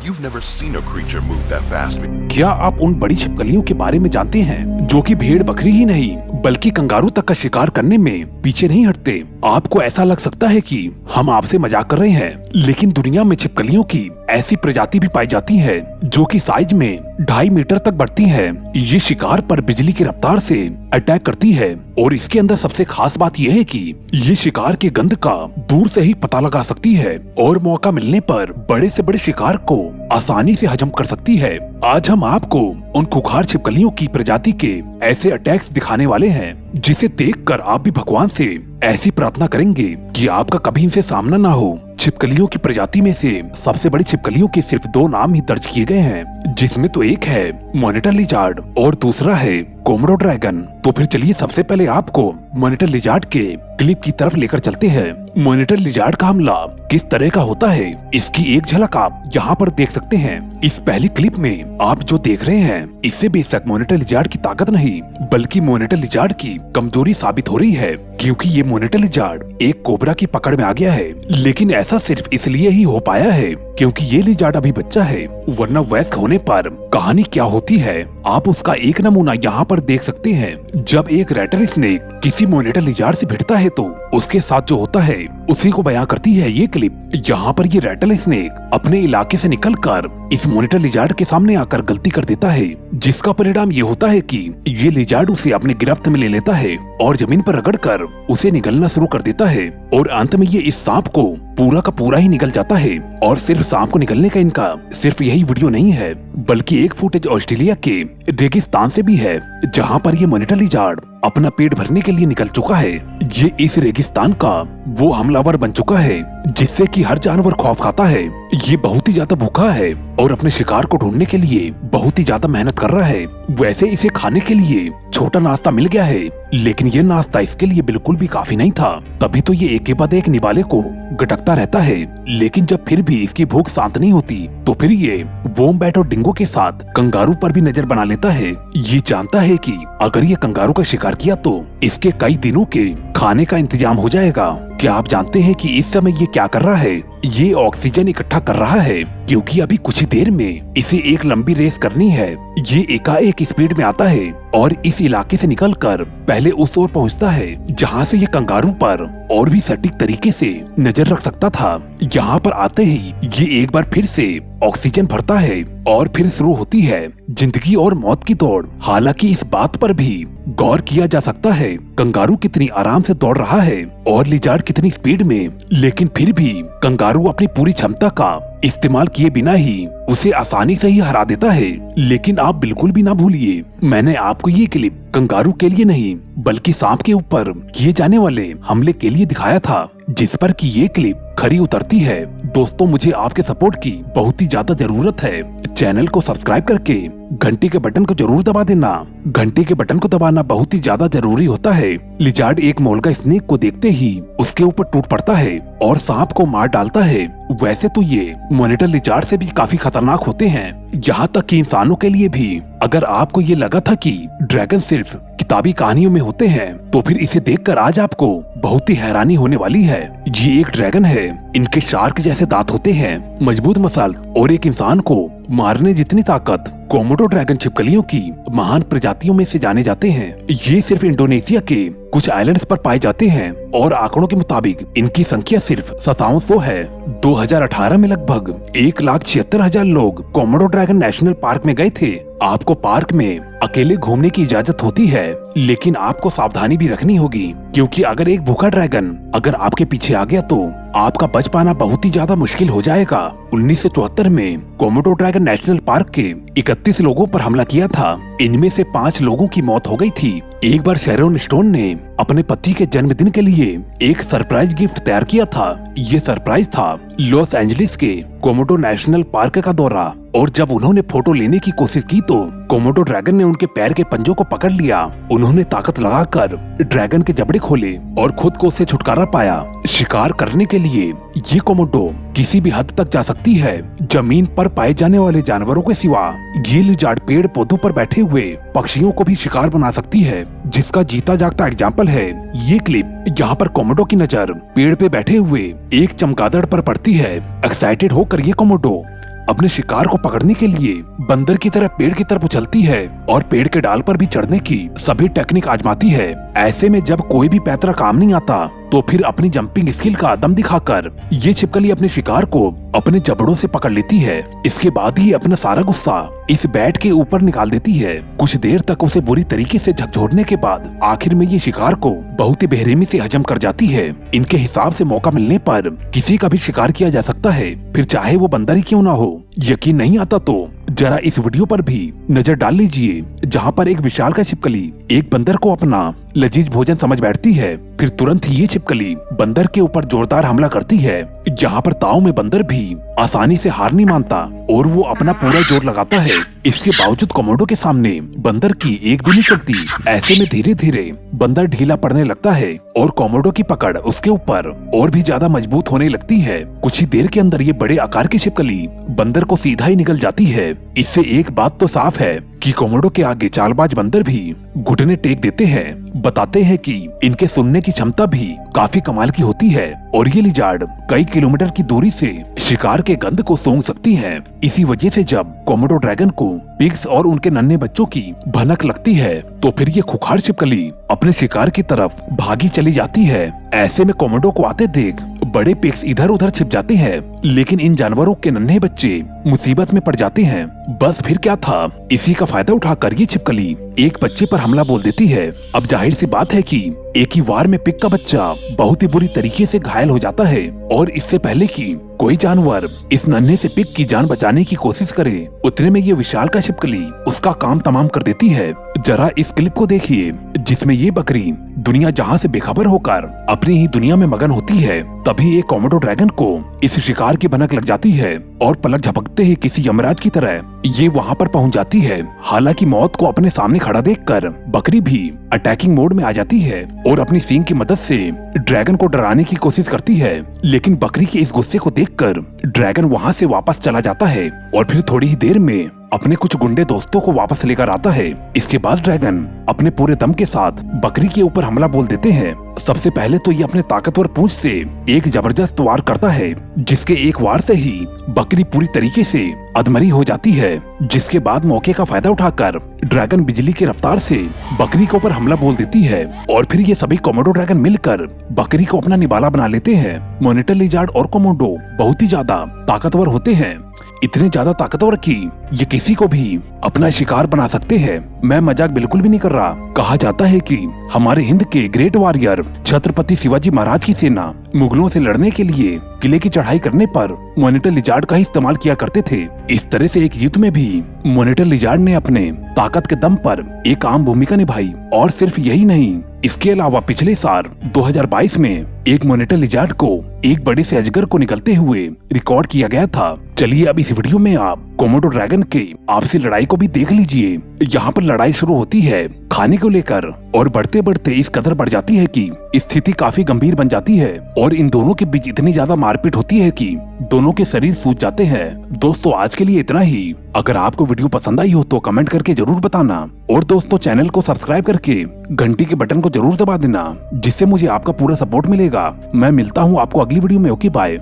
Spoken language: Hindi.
You've never seen a creature move that fast. क्या आप उन बड़ी छिपकलियों के बारे में जानते हैं जो कि भेड़ बकरी ही नहीं बल्कि कंगारू तक का शिकार करने में पीछे नहीं हटते? आपको ऐसा लग सकता है कि हम आपसे मजाक कर रहे हैं, लेकिन दुनिया में छिपकलियों की ऐसी प्रजाति भी पाई जाती है जो कि साइज में 2.5 मीटर तक बढ़ती है। ये शिकार पर बिजली की रफ्तार से अटैक करती है और इसके अंदर सबसे खास बात यह है कि ये शिकार के गंध का दूर से ही पता लगा सकती है और मौका मिलने पर बड़े से बड़े शिकार को आसानी से हजम कर सकती है। आज हम आपको उन खुखार छिपकलियों की प्रजाति के ऐसे अटैक्स दिखाने वाले हैं जिसे देखकर आप भी भगवान से ऐसी प्रार्थना करेंगे कि आपका कभी इनसे सामना ना हो। छिपकलियों की प्रजाति में से सबसे बड़ी छिपकलियों के सिर्फ 2 नाम ही दर्ज किए गए हैं, जिसमें तो एक है मॉनिटर लिजार्ड और दूसरा है कोमोडो ड्रैगन। तो फिर चलिए सबसे पहले आपको मॉनिटर लिजार्ड के क्लिप की तरफ लेकर चलते हैं। मॉनिटर लिजार्ड का हमला किस तरह का होता है इसकी एक झलक आप यहाँ पर देख सकते हैं। इस पहली क्लिप में आप जो देख रहे हैं इससे बेशक मॉनिटर लिजार्ड की ताकत नहीं बल्कि मॉनिटर लिजार्ड की कमजोरी साबित हो रही है, क्योंकि ये मॉनिटर लिजार्ड एक कोबरा की पकड़ में आ गया है। लेकिन ऐसा सिर्फ इसलिए ही हो पाया है क्योंकि ये लिजार्ड अभी बच्चा है, वरना वयस्क होने पर कहानी क्या होती है आप उसका एक नमूना यहाँ पर देख सकते हैं। जब एक रैटल स्नेक किसी मॉनिटर लिजार्ड से भिड़ता है तो उसके साथ जो होता है उसी को बयां करती है ये क्लिप। यहाँ पर ये रैटल स्नेक अपने इलाके से निकलकर इस मॉनिटर लिजार्ड के सामने आकर गलती कर देता है, जिसका परिणाम ये होता है कि ये लिजार्ड उसे अपने गिरफ्त में ले लेता है और जमीन पर रगड़कर उसे निगलना शुरू कर देता है और अंत में ये इस सांप को पूरा का पूरा ही निगल जाता है। और सिर्फ सांप को निगलने का इनका सिर्फ यही वीडियो नहीं है बल्कि एक फुटेज ऑस्ट्रेलिया के रेगिस्तान से भी है, जहाँ पर ये मॉनिटर लिजार्ड अपना पेट भरने के लिए निकल चुका है। ये इस रेगिस्तान का वो हमलावर बन चुका है जिससे कि हर जानवर खौफ खाता है। ये बहुत ही ज्यादा भूखा है और अपने शिकार को ढूंढने के लिए बहुत ही ज्यादा मेहनत कर रहा है। वैसे इसे खाने के लिए छोटा नाश्ता मिल गया है, लेकिन ये नाश्ता इसके लिए बिल्कुल भी काफी नहीं था। तभी तो ये एक के बाद एक निवाले को गटकता रहता है, लेकिन जब फिर भी इसकी भूख शांत नहीं होती तो फिर ये वोम्बैट और डिंगो के साथ कंगारू पर भी नजर बना लेता है। ये जानता है कि अगर ये कंगारू का शिकार किया तो इसके कई दिनों के खाने का इंतजाम हो जाएगा। क्या आप जानते हैं कि इस समय ये क्या कर रहा है? ये ऑक्सीजन इकट्ठा कर रहा है, क्योंकि अभी कुछ ही देर में इसे एक लंबी रेस करनी है। ये एकाएक स्पीड में आता है और इस इलाके से निकलकर पहले उस ओर पहुंचता है जहां से ये कंगारू पर और भी सटीक तरीके से नजर रख सकता था। यहाँ पर आते ही ये एक बार फिर से ऑक्सीजन भरता है और फिर शुरू होती है जिंदगी और मौत की दौड़। हालांकि इस बात पर भी गौर किया जा सकता है कंगारू कितनी आराम से दौड़ रहा है और लिजार्ड कितनी स्पीड में, लेकिन फिर भी कंगारू अपनी पूरी क्षमता का इस्तेमाल किए बिना ही उसे आसानी से ही हरा देता है। लेकिन आप बिल्कुल भी ना भूलिए, मैंने आपको ये क्लिप कंगारू के लिए नहीं बल्कि सांप के ऊपर किए जाने वाले हमले के लिए दिखाया था, जिस पर कि ये क्लिप खरी उतरती है। दोस्तों, मुझे आपके सपोर्ट की बहुत ही ज्यादा जरूरत है। चैनल को सब्सक्राइब करके घंटी के बटन को जरूर दबा देना। घंटी के बटन को दबाना बहुत ही ज्यादा जरूरी होता है। लिजार्ड एक मोलगा स्नेक को देखते ही उसके ऊपर टूट पड़ता है और सांप को मार डालता है। वैसे तो ये मॉनिटर लिजार्ड से भी काफी खतरनाक होते हैं, यहाँ तक कि इंसानों के लिए भी। अगर आपको ये लगा था कि ड्रैगन सिर्फ किताबी कहानियों में होते हैं तो फिर इसे देखकर आज आपको बहुत ही हैरानी होने वाली है। ये एक ड्रैगन है, इनके शार्क जैसे दांत होते हैं, मजबूत मसल और एक इंसान को मारने जितनी ताकत। कोमोडो ड्रैगन छिपकलियों की महान प्रजातियों में से जाने जाते हैं। ये सिर्फ इंडोनेशिया के कुछ आइलैंड्स पर पाए जाते हैं और आंकड़ों के मुताबिक इनकी संख्या सिर्फ 5700 है। 2018 में लगभग 1,76,000 लोग कोमोडो ड्रैगन नेशनल पार्क में गए थे। आपको पार्क में अकेले घूमने की इजाजत होती है, लेकिन आपको सावधानी भी रखनी होगी, क्योंकि अगर एक भूखा ड्रैगन अगर आपके पीछे आ गया तो आपका बच पाना बहुत ही ज्यादा मुश्किल हो जाएगा। 1974 में कोमोडो ड्रैगन नेशनल पार्क के 31 लोगों पर हमला किया था। इनमें से 5 लोगों की मौत हो गई थी। एक बार शैरोन स्टोन ने अपने पति के जन्मदिन के लिए एक सरप्राइज गिफ्ट तैयार किया था। ये सरप्राइज था लॉस एंजलिस के कोमोडो नेशनल पार्क का दौरा, और जब उन्होंने फोटो लेने की कोशिश की तो कोमोडो ड्रैगन ने उनके पैर के पंजों को पकड़ लिया। उन्होंने ताकत लगाकर ड्रैगन के जबड़े खोले और खुद को उससे छुटकारा पाया। शिकार करने के लिए ये कोमोडो किसी भी हद तक जा सकती है। जमीन पर पाए जाने वाले जानवरों के सिवा ये लिजार्ड पेड़ पौधों पर बैठे हुए पक्षियों को भी शिकार बना सकती है, जिसका जीता जागता एग्जाम्पल है ये क्लिप, जहाँ पर कोमोडो की नजर पेड़ पे बैठे हुए एक चमगादड़ पर पड़ती है। एक्साइटेड होकर ये कोमोडो अपने शिकार को पकड़ने के लिए बंदर की तरह पेड़ की तरफ उछलती है और पेड़ के डाल पर भी चढ़ने की सभी टेक्निक आजमाती है। ऐसे में जब कोई भी पैतरा काम नहीं आता तो फिर अपनी जंपिंग स्किल का दम दिखाकर ये छिपकली अपने शिकार को अपने जबड़ों से पकड़ लेती है। इसके बाद ही अपना सारा गुस्सा इस बैट के ऊपर निकाल देती है। कुछ देर तक उसे बुरी तरीके से झकझोरने के बाद आखिर में ये शिकार को बहुत ही बेरहमी से हजम कर जाती है। इनके हिसाब से मौका मिलने पर किसी का भी शिकार किया जा सकता है, फिर चाहे वो बंदर ही क्यों ना हो। यकीन नहीं आता तो जरा इस वीडियो पर भी नजर डाल लीजिए, जहाँ पर एक विशालकाय छिपकली एक बंदर को अपना लजीज भोजन समझ बैठती है। फिर तुरंत ही ये छिपकली बंदर के ऊपर जोरदार हमला करती है, जहाँ पर ताव में बंदर भी आसानी से हार नहीं मानता और वो अपना पूरा जोर लगाता है। इसके बावजूद कोमोडो के सामने बंदर की एक भी नहीं चलती। ऐसे में धीरे धीरे बंदर ढीला पड़ने लगता है और कोमोडो की पकड़ उसके ऊपर और भी ज्यादा मजबूत होने लगती है। कुछ ही देर के अंदर ये बड़े आकार की छिपकली बंदर को सीधा ही निगल जाती है। इससे एक बात तो साफ है कि कोमोडो के आगे चालबाज बंदर भी घुटने टेक देते हैं। बताते हैं कि इनके सुनने की क्षमता भी काफी कमाल की होती है और ये लिजार्ड कई किलोमीटर की दूरी से शिकार के गंध को सूंघ सकती हैं। इसी वजह से जब कोमोडो ड्रैगन को पिग्स और उनके नन्हे बच्चों की भनक लगती है तो फिर ये खुखार छिपकली अपने शिकार की तरफ भागी चली जाती है। ऐसे में कोमोडो को आते देख बड़े पिग्स इधर उधर छिप जाते हैं, लेकिन इन जानवरों के नन्हे बच्चे मुसीबत में पड़ जाते हैं। बस फिर क्या था, इसी का फायदा उठाकर ये छिपकली एक बच्चे पर हमला बोल देती है। अब जाहिर सी बात है कि एक ही वार में पिग का बच्चा बहुत ही बुरी तरीके से घायल हो जाता है और इससे पहले कि कोई जानवर इस नन्हे से पिग की जान बचाने की कोशिश करे, उतने में ये विशालकाय छिपकली उसका काम तमाम कर देती है। जरा इस क्लिप को देखिए, जिसमें ये बकरी दुनिया जहां से बेखबर होकर अपनी ही दुनिया में मगन होती है। तभी एक कोमोडो ड्रैगन को इस शिकार की भनक लग जाती है और पलक झपकते ही किसी यमराज की तरह ये वहां पर पहुंच जाती है। हालांकि मौत को अपने सामने खड़ा देखकर बकरी भी अटैकिंग मोड में आ जाती है और अपनी सींग की मदद से ड्रैगन को डराने की कोशिश करती है, लेकिन बकरी के इस गुस्से को देखकर ड्रैगन वहां से वापस चला जाता है और फिर थोड़ी ही देर में अपने कुछ गुंडे दोस्तों को वापस लेकर आता है। इसके बाद ड्रैगन अपने पूरे दम के साथ बकरी के ऊपर हमला बोल देते हैं। सबसे पहले तो ये अपने ताकतवर पूंछ से एक जबरदस्त वार करता है, जिसके एक वार से ही बकरी पूरी तरीके से अधमरी हो जाती है। जिसके बाद मौके का फायदा उठाकर ड्रैगन बिजली की रफ्तार से बकरी के ऊपर हमला बोल देती है और फिर ये सभी कोमोडो ड्रैगन मिलकर बकरी को अपना निवाला बना लेते हैं। मॉनिटर लिजार्ड और कोमोडो बहुत ही ज्यादा ताकतवर होते हैं, इतने ज्यादा ताकतवर कि ये किसी को भी अपना शिकार बना सकते हैं। मैं मजाक बिल्कुल भी नहीं कर रहा। कहा जाता है कि हमारे हिंद के ग्रेट वॉरियर छत्रपति शिवाजी महाराज की सेना मुगलों से लड़ने के लिए किले की चढ़ाई करने पर मॉनिटर लिजार्ड का ही इस्तेमाल किया करते थे। इस तरह से एक युद्ध में भी मॉनिटर लिजार्ड ने अपने ताकत के दम पर एक आम भूमिका निभाई। और सिर्फ यही नहीं, इसके अलावा पिछले साल 2022 में एक मॉनिटर लिजार्ड को एक बड़े से अजगर को निकलते हुए रिकॉर्ड किया गया था। चलिए अब इस वीडियो में आप कोमोडो ड्रैगन के आपसी लड़ाई को भी देख लीजिए। यहाँ पर लड़ाई शुरू होती है खाने को लेकर और बढ़ते बढ़ते इस कदर बढ़ जाती है कि स्थिति काफी गंभीर बन जाती है और इन दोनों के बीच इतनी ज्यादा मारपीट होती है कि दोनों के शरीर सूज जाते हैं। दोस्तों आज के लिए इतना ही। अगर आपको वीडियो पसंद आई हो तो कमेंट करके जरूर बताना और दोस्तों चैनल को सब्सक्राइब करके घंटी के बटन को जरूर दबा देना, जिससे मुझे आपका पूरा सपोर्ट मिलेगा। मैं मिलता हूँ आपको अगली वीडियो में। Okay bye.